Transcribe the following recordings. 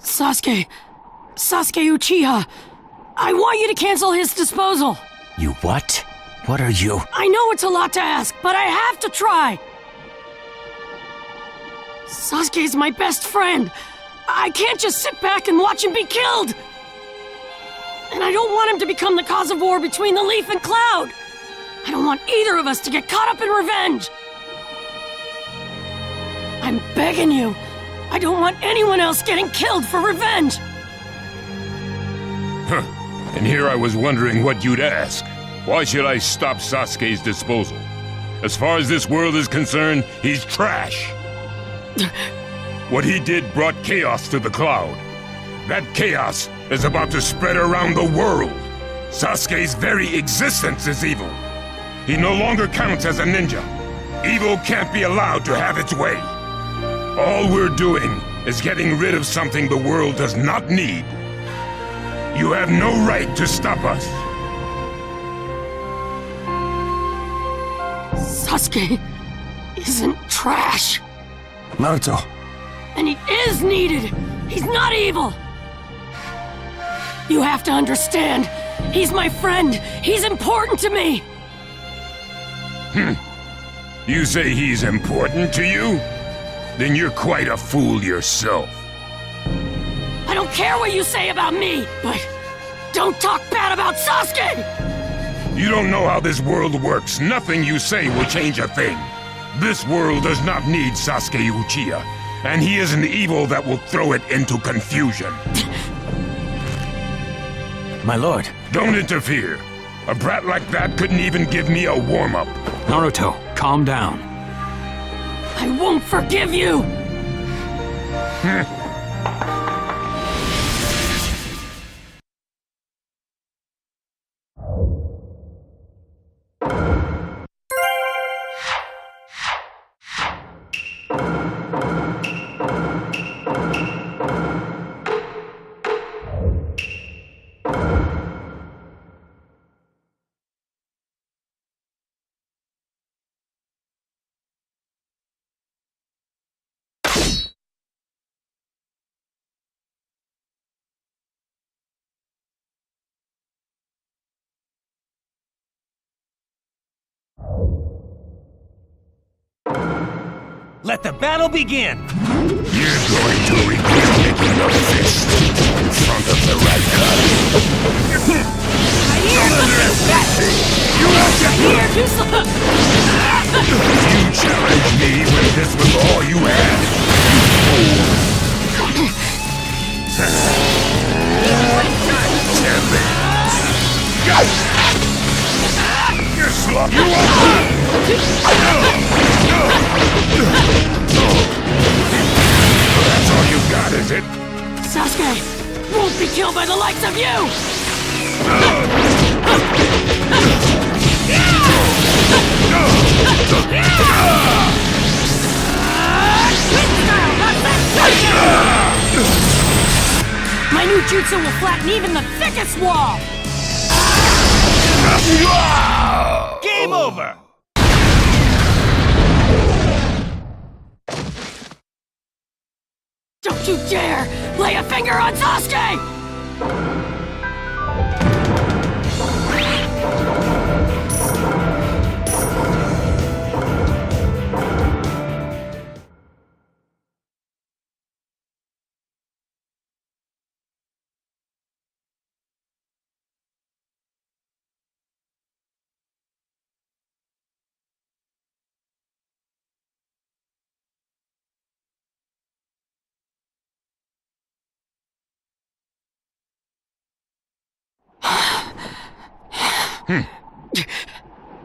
Sasuke Uchiha. I want you to cancel his disposal. You what? What are you? I know it's a lot to ask, but I have to try. Sasuke's my best friend. I can't just sit back and watch him be killed. And I don't want him to become the cause of war between the Leaf and Cloud. I don't want either of us to get caught up in revenge. I'm begging you. I don't want anyone else getting killed for revenge. Huh. And here I was wondering what you'd ask. Why should I stop Sasuke's disposal? As far as this world is concerned, he's trash. What he did brought chaos to the Cloud. That chaos is about to spread around the world. Sasuke's very existence is evil. He no longer counts as a ninja. Evil can't be allowed to have its way. All we're doing is getting rid of something the world does not need. You have no right to stop us. Sasuke isn't trash. Naruto. And he is needed. He's not evil. You have to understand. He's my friend. He's important to me. You say he's important to you? Then you're quite a fool yourself. I don't care what you say about me, but don't talk bad about Sasuke! You don't know how this world works. Nothing you say will change a thing. This world does not need Sasuke Uchiha, and he is an evil that will throw it into confusion. My lord. Don't interfere. A brat like that couldn't even give me a warm-up. Naruto, calm down. I won't forgive you! Let the battle begin! You're going to regret making a fist in front of the right guy. You have to Here, do some... You challenged me when this was all you had. You're sloppy. That's all you got, is it? Sasuke won't be killed by the likes of you! My new jutsu will flatten even the thickest wall! Game over! Don't you dare lay a finger on Sasuke!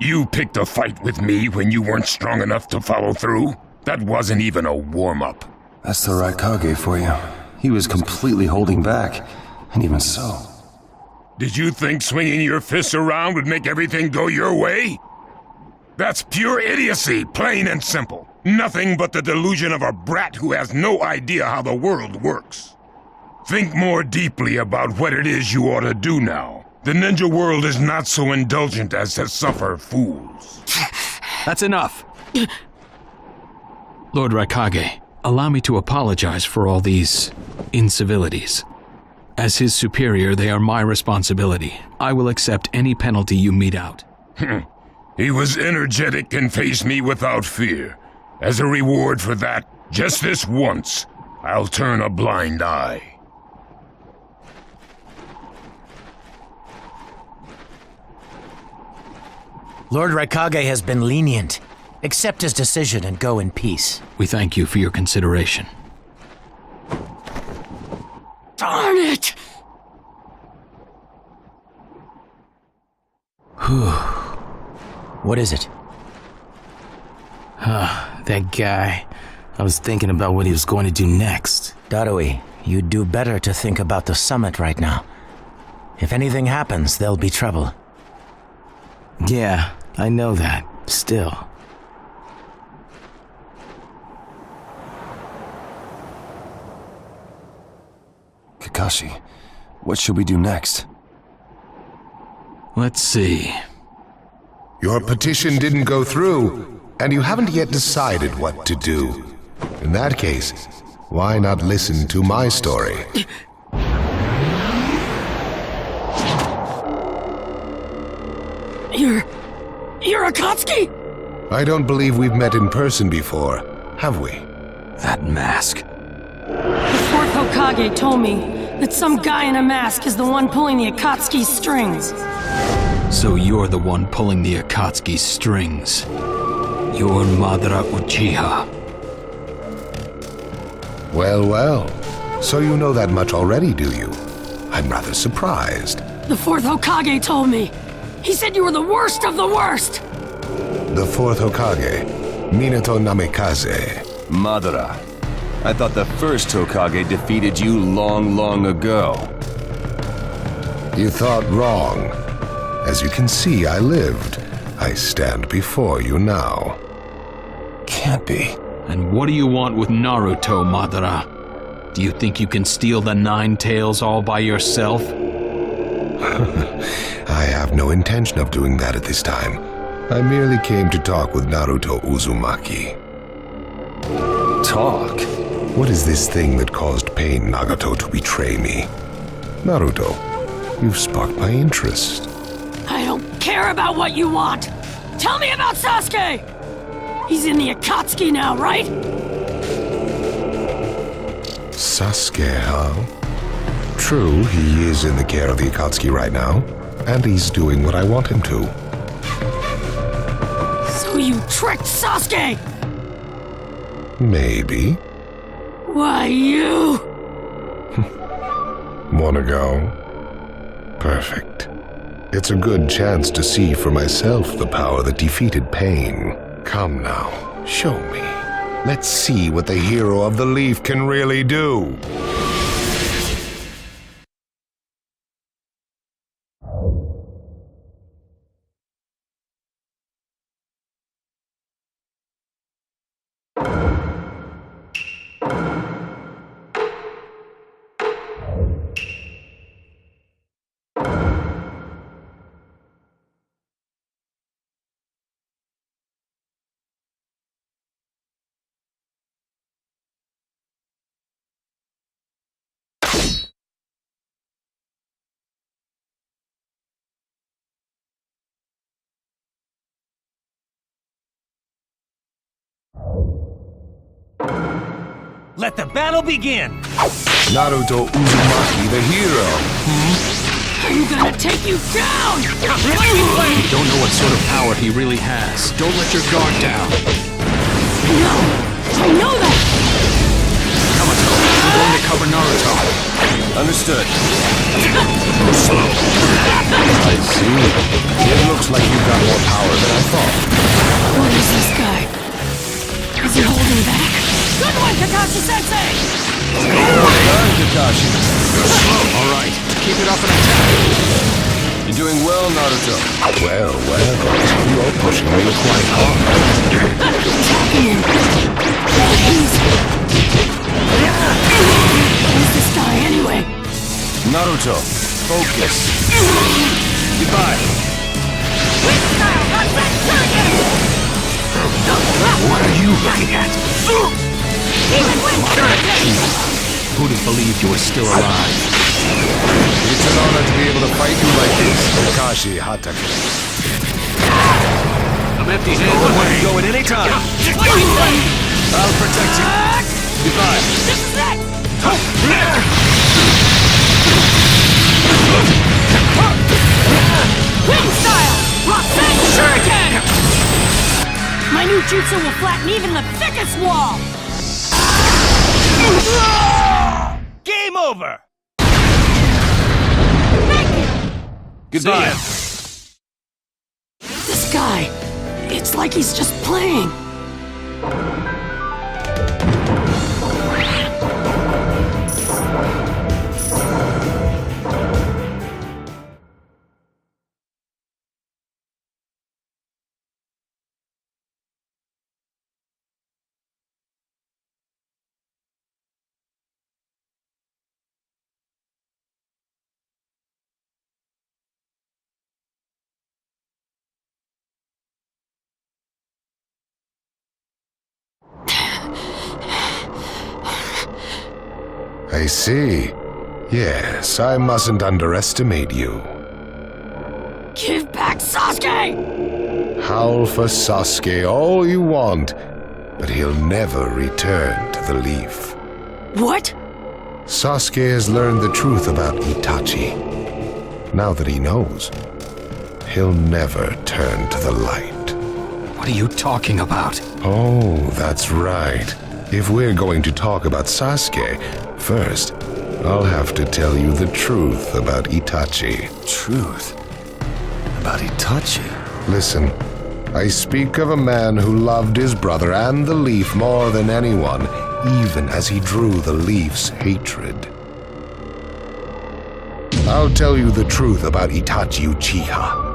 You picked a fight with me when you weren't strong enough to follow through? That wasn't even a warm-up. That's the Raikage for you. He was completely holding back. And even so... Did you think swinging your fists around would make everything go your way? That's pure idiocy, plain and simple. Nothing but the delusion of a brat who has no idea how the world works. Think more deeply about what it is you ought to do now. The ninja world is not so indulgent as to suffer fools. That's enough. Lord Raikage, Allow me to apologize for all these incivilities. As his superior, they are my responsibility. I will accept any penalty you mete out. He was energetic and faced me without fear. As a reward for that, just this once, I'll turn a blind eye. Lord Raikage has been lenient. Accept his decision and go in peace. We thank you for your consideration. Darn it! What is it? That guy. I was thinking about what he was going to do next. Darui, you'd do better to think about the summit right now. If anything happens, there'll be trouble. Yeah, I know that. Still. Kakashi, what should we do next? Let's see. Your petition didn't go through, and you haven't yet decided what to do. In that case, why not listen to my story? You're Akatsuki? I don't believe we've met in person before, have we? That mask. The fourth Hokage told me that some guy in a mask is the one pulling the Akatsuki's strings. So you're the one pulling the Akatsuki strings. You're Madara Uchiha. Well, well. So you know that much already, do you? I'm rather surprised. The fourth Hokage told me. He said you were the worst of the worst! The fourth Hokage, Minato Namikaze. Madara. I thought the first Hokage defeated you long ago. You thought wrong. As you can see, I lived. I stand before you now. Can't be. And what do you want with Naruto, Madara? Do you think you can steal the Nine Tails all by yourself? I have no intention of doing that at this time. I merely came to talk with Naruto Uzumaki. Talk? What is this thing that caused Pain Nagato to betray me? Naruto, you've sparked my interest. I don't care about what you want! Tell me about Sasuke! He's in the Akatsuki now, right? Sasuke, huh? True, he is in the care of the Akatsuki right now, and he's doing what I want him to. So you tricked Sasuke! Maybe. Why, you... Wanna go? Perfect. It's a good chance to see for myself the power that defeated Pain. Come now, show me. Let's see what the hero of the leaf can really do. Let the battle begin! Naruto Uzumaki, the hero. I'm gonna take you down! You don't know what sort of power he really has. Don't let your guard down. No! I know that! Yamato, I'm going to cover Naruto. Understood. Slow. I see. It looks like you've got more power than I thought. What is this guy? Is he holding back? Good one, Kakashi-sensei! Done, Kakashi. All right, keep it up and attack. You're doing well, Naruto. Well, you're pushing me quite hard. Attacking him! Who's this guy, anyway? Naruto, focus. Goodbye. What are you looking at? Even with shuriken! Who'd have believed you were still alive? It's an honor to be able to fight you like this, Kakashi Hatake. I'm empty-handed. Let go at any time. I'll protect you. Goodbye. This is it! Wind style! Rasen shuriken! My new jutsu will flatten even the thickest wall! Game over. Goodbye. This guy, it's like he's just playing. I see. Yes, I mustn't underestimate you. Give back Sasuke! Howl for Sasuke all you want, but he'll never return to the leaf. What? Sasuke has learned the truth about Itachi. Now that he knows, he'll never turn to the light. What are you talking about? Oh, that's right. If we're going to talk about Sasuke, first, I'll have to tell you the truth about Itachi. Truth about Itachi. Listen, I speak of a man who loved his brother and the leaf more than anyone, even as he drew the leaf's hatred. I'll tell you the truth about Itachi Uchiha.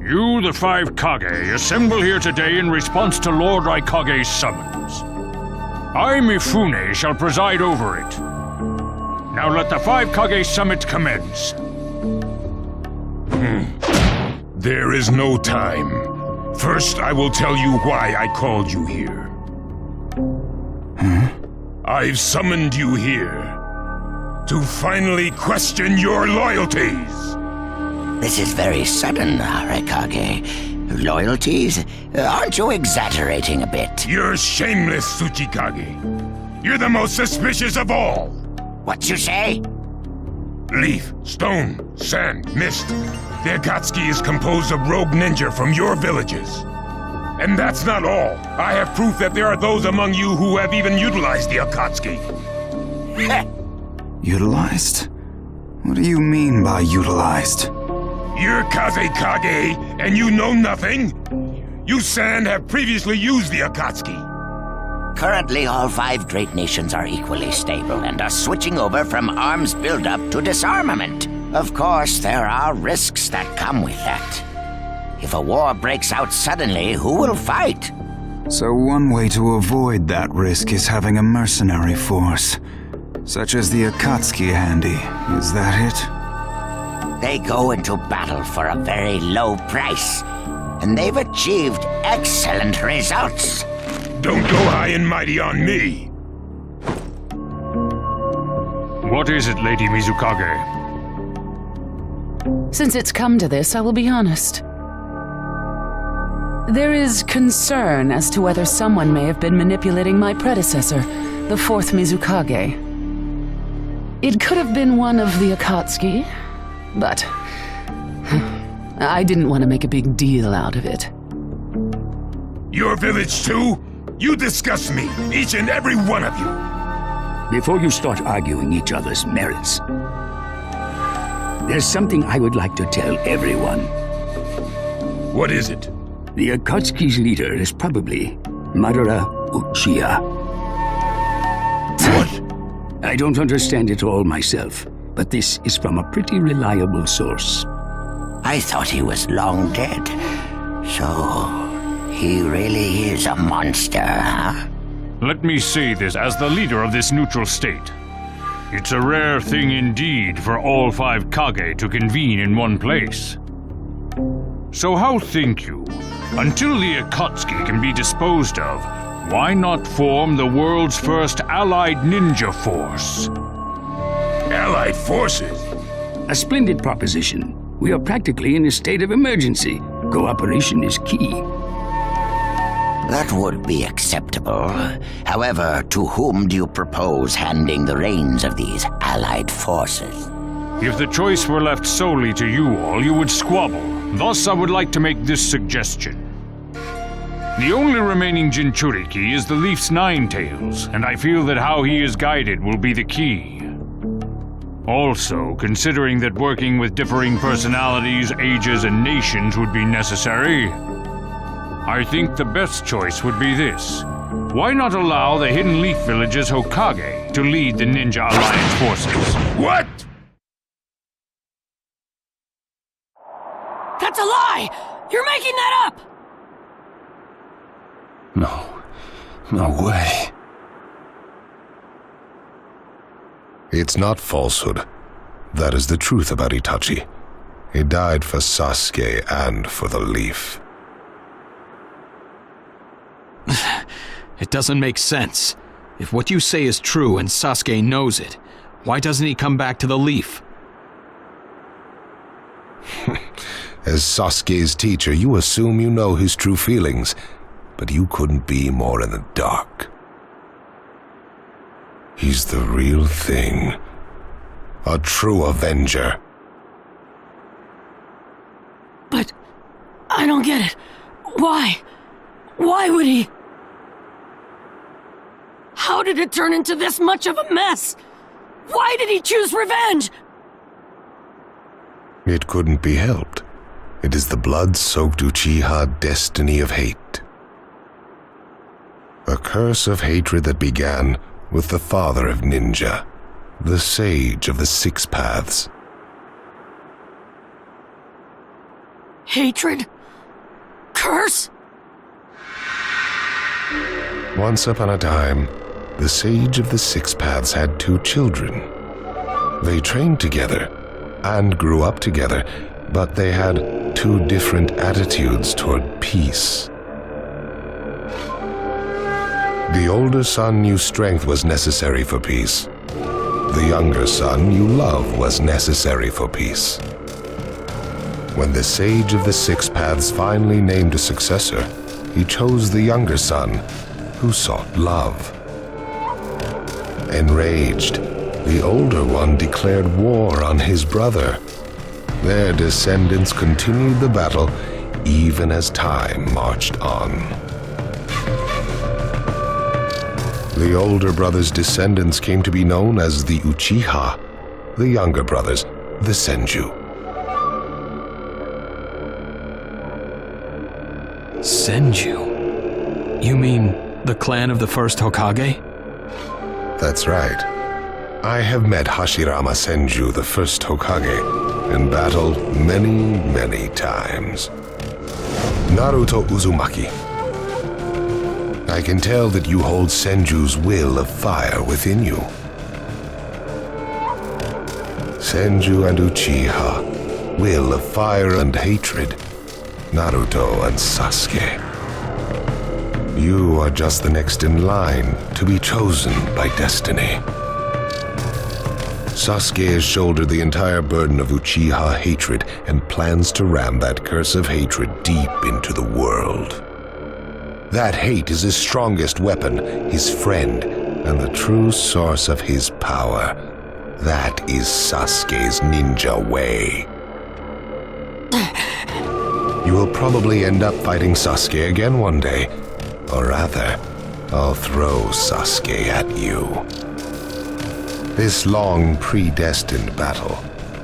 You, the five Kage, assemble here today in response to Lord Raikage's summons. I, Mifune, shall preside over it. Now let the five Kage summit commence. There is no time. First, I will tell you why I called you here. I've summoned you here to finally question your loyalties. This is very sudden, Raikage. Loyalties? Aren't you exaggerating a bit? You're shameless, Tsuchikage. You're the most suspicious of all. What you say? Leaf, stone, sand, mist. The Akatsuki is composed of rogue ninja from your villages. And that's not all. I have proof that there are those among you who have even utilized the Akatsuki. Utilized? What do you mean by utilized? You're Kazekage, and you know nothing? You Sand have previously used the Akatsuki. Currently, all five great nations are equally stable and are switching over from arms buildup to disarmament. Of course, there are risks that come with that. If a war breaks out suddenly, who will fight? So one way to avoid that risk is having a mercenary force, such as the Akatsuki handy. Is that it? They go into battle for a very low price, and they've achieved excellent results. Don't go high and mighty on me. What is it, Lady Mizukage? Since it's come to this, I will be honest. There is concern as to whether someone may have been manipulating my predecessor, the fourth Mizukage. It could have been one of the Akatsuki, but I didn't want to make a big deal out of it. Your village too? You disgust me, each and every one of you. Before you start arguing each other's merits, there's something I would like to tell everyone. What is it? The Akatsuki's leader is probably Madara Uchiha. What? I don't understand it all myself, but this is from a pretty reliable source. I thought he was long dead. So, he really is a monster, huh? Let me say this as the leader of this neutral state. It's a rare thing indeed for all 5 Kage to convene in one place. So how think you, until the Akatsuki can be disposed of, why not form the world's first allied ninja force? Allied forces? A splendid proposition. We are practically in a state of emergency. Cooperation is key. That would be acceptable. However, to whom do you propose handing the reins of these allied forces? If the choice were left solely to you all, you would squabble. Thus, I would like to make this suggestion. The only remaining Jinchuriki is the Leaf's 9 tails, and I feel that how he is guided will be the key. Also, considering that working with differing personalities, ages, and nations would be necessary, I think the best choice would be this. Why not allow the Hidden Leaf Village's Hokage to lead the Ninja Alliance forces? What? That's a lie! You're making that up! No way. It's not falsehood. That is the truth about Itachi. He died for Sasuke and for the Leaf. It doesn't make sense. If what you say is true and Sasuke knows it, why doesn't he come back to the Leaf? As Sasuke's teacher, you assume you know his true feelings, but you couldn't be more in the dark. He's the real thing. A true Avenger. But I don't get it. Why? Why would he? How did it turn into this much of a mess? Why did he choose revenge? It couldn't be helped. It is the blood-soaked Uchiha destiny of hate. A curse of hatred that began with the father of ninja, the sage of the 6 paths. Hatred? Curse? Once upon a time, the sage of the 6 paths had 2 children. They trained together and grew up together, but they had 2 different attitudes toward peace. The older son knew strength was necessary for peace. The younger son knew love was necessary for peace. When the sage of the 6 paths finally named a successor, he chose the younger son, who sought love. Enraged, the older one declared war on his brother. Their descendants continued the battle even as time marched on. The older brother's descendants came to be known as the Uchiha, the younger brothers, the Senju. Senju? You mean the clan of the first Hokage? That's right. I have met Hashirama Senju, the first Hokage, and battled many times. Naruto Uzumaki. I can tell that you hold Senju's will of fire within you. Senju and Uchiha, will of fire and hatred. Naruto and Sasuke. You are just the next in line to be chosen by destiny. Sasuke has shouldered the entire burden of Uchiha hatred and plans to ram that curse of hatred deep into the world. That hate is his strongest weapon, his friend, and the true source of his power. That is Sasuke's ninja way. You will probably end up fighting Sasuke again one day. Or rather, I'll throw Sasuke at you. This long, predestined battle,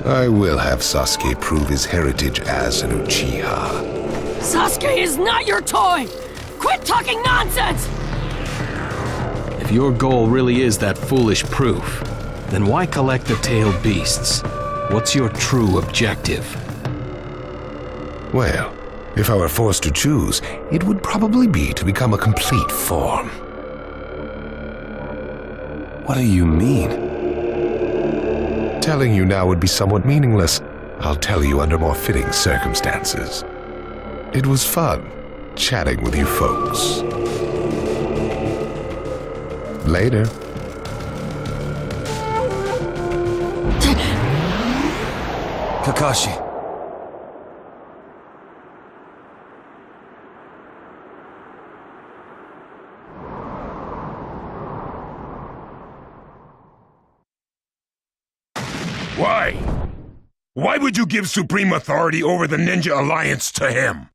I will have Sasuke prove his heritage as an Uchiha. Sasuke is not your toy! Quit talking nonsense! If your goal really is that foolish proof, then why collect the tailed beasts? What's your true objective? Well, If I were forced to choose, it would probably be to become a complete form. What do you mean? Telling you now would be somewhat meaningless. I'll tell you under more fitting circumstances. It was fun chatting with you folks. Later. Kakashi. Why? Why would you give supreme authority over the Ninja Alliance to him?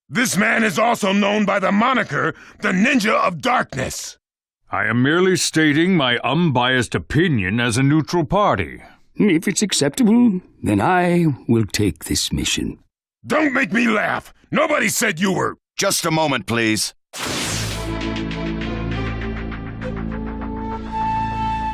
This man is also known by the moniker, the Ninja of Darkness. I am merely stating my unbiased opinion as a neutral party. If it's acceptable, then I will take this mission. Don't make me laugh. Nobody said you were... Just a moment, please.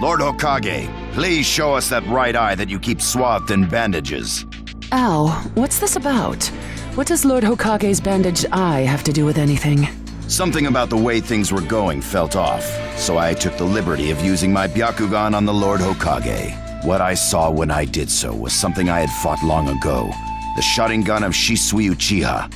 Lord Hokage, please show us that right eye that you keep swathed in bandages. Ow, what's this about? What does Lord Hokage's bandaged eye have to do with anything? Something about the way things were going felt off, so I took the liberty of using my Byakugan on the Lord Hokage. What I saw when I did so was something I had fought long ago, the Sharingan of Shisui Uchiha.